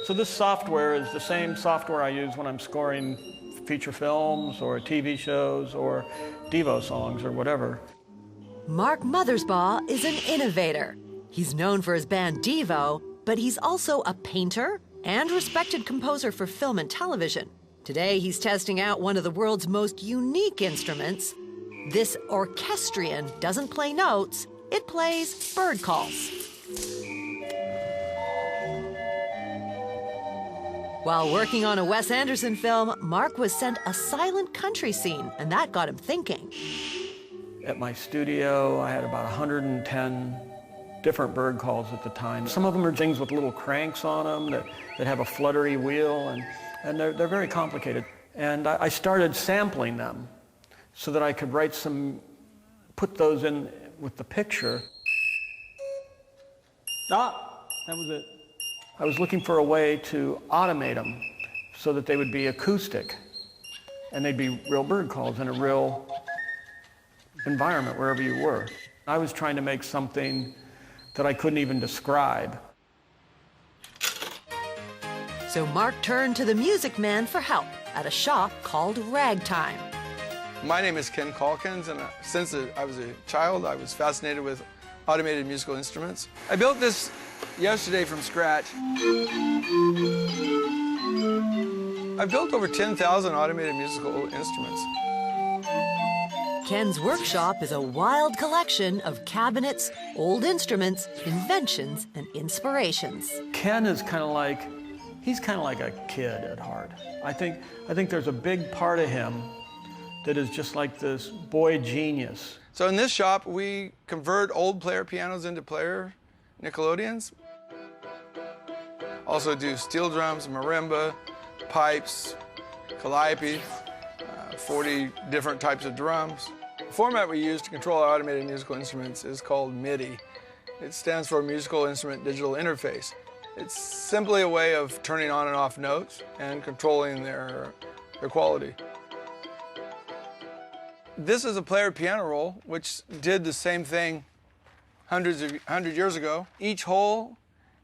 So this software is the same software I use when I'm scoring feature films or TV shows or Devo songs or whatever. Mark Mothersbaugh is an innovator. He's known for his band Devo, but he's also a painter and respected composer for film and television. Today, he's testing out one of the world's most unique instruments. This orchestrion doesn't play notes, it plays bird calls. While working on a Wes Anderson film, Mark was sent a silent country scene, and that got him thinking. At my studio, I had about 110 different bird calls at the time. Some of them are things with little cranks on them that have a fluttery wheel, and they're very complicated. And I started sampling them so that I could put those in with the picture. That was it. I was looking for a way to automate them so that they would be acoustic and they'd be real bird calls in a real environment wherever you were. I was trying to make something that I couldn't even describe. So Mark turned to the Music Man for help at a shop called Ragtime. My name is Ken Calkins, and since I was a child, I was fascinated with automated musical instruments. I built this yesterday from scratch. I've built over 10,000 automated musical instruments. Ken's workshop is a wild collection of cabinets, old instruments, inventions, and inspirations. Ken is he's kind of like a kid at heart. I think there's a big part of him that is just like this boy genius. So in this shop, we convert old player pianos into player Nickelodeons. Also do steel drums, marimba, pipes, calliope, 40 different types of drums. The format we use to control our automated musical instruments is called MIDI. It stands for Musical Instrument Digital Interface. It's simply a way of turning on and off notes and controlling their quality. This is a player piano roll, which did the same thing 100 years ago. Each hole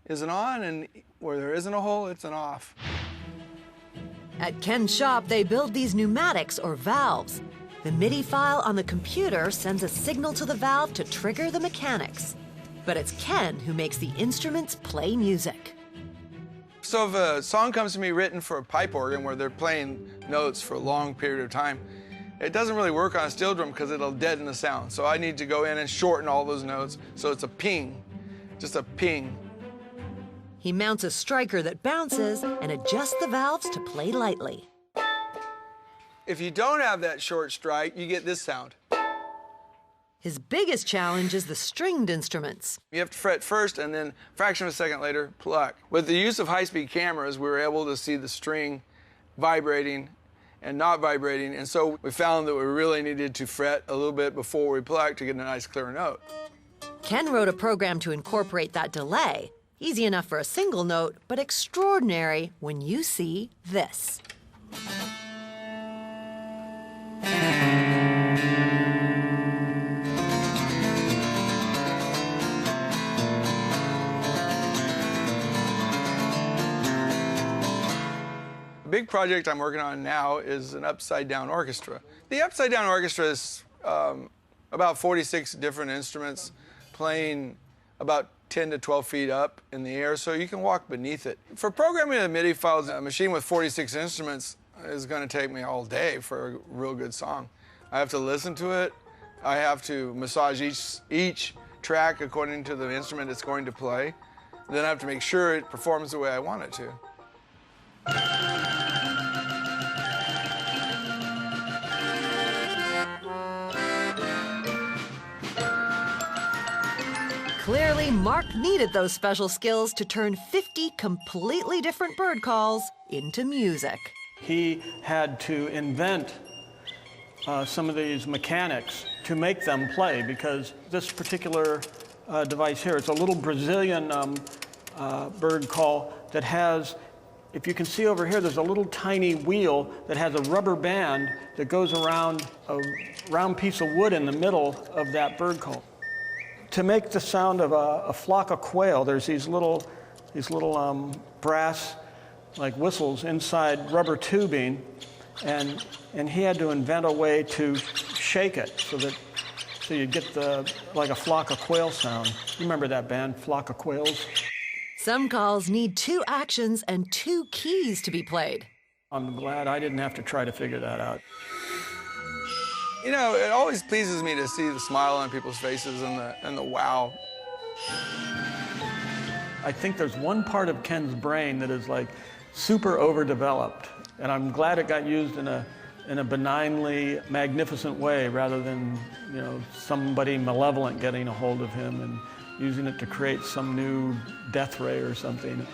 is an on, and where there isn't a hole, it's an off. At Ken's shop, they build these pneumatics or valves. The MIDI file on the computer sends a signal to the valve to trigger the mechanics. But it's Ken who makes the instruments play music. So if a song comes to me written for a pipe organ where they're playing notes for a long period of time, it doesn't really work on a steel drum because it'll deaden the sound. So I need to go in and shorten all those notes so it's a ping, just a ping. He mounts a striker that bounces and adjusts the valves to play lightly. If you don't have that short strike, you get this sound. His biggest challenge is the stringed instruments. You have to fret first and then a fraction of a second later, pluck. With the use of high-speed cameras, we were able to see the string vibrating and not vibrating, and so we found that we really needed to fret a little bit before we pluck to get a nice clear note. Ken wrote a program to incorporate that delay. Easy enough for a single note, but extraordinary when you see this. The big project I'm working on now is an upside-down orchestra. The upside-down orchestra is about 46 different instruments playing about 10 to 12 feet up in the air, so you can walk beneath it. For programming the MIDI files, a machine with 46 instruments is going to take me all day for a real good song. I have to listen to it. I have to massage each track according to the instrument it's going to play. Then I have to make sure it performs the way I want it to. Clearly, Mark needed those special skills to turn 50 completely different bird calls into music. He had to invent some of these mechanics to make them play, because this particular device here, it's a little Brazilian bird call that has, if you can see over here, there's a little tiny wheel that has a rubber band that goes around a round piece of wood in the middle of that bird call. To make the sound of a flock of quail, there's these little brass like whistles inside rubber tubing, and he had to invent a way to shake it so you get like a flock of quail sound. You remember that band, Flock of Quails? Some calls need 2 actions and 2 keys to be played. I'm glad I didn't have to try to figure that out. You know, it always pleases me to see the smile on people's faces and the wow. I think there's one part of Ken's brain that is like super overdeveloped, and I'm glad it got used in a benignly magnificent way rather than, you know, somebody malevolent getting a hold of him and using it to create some new death ray or something.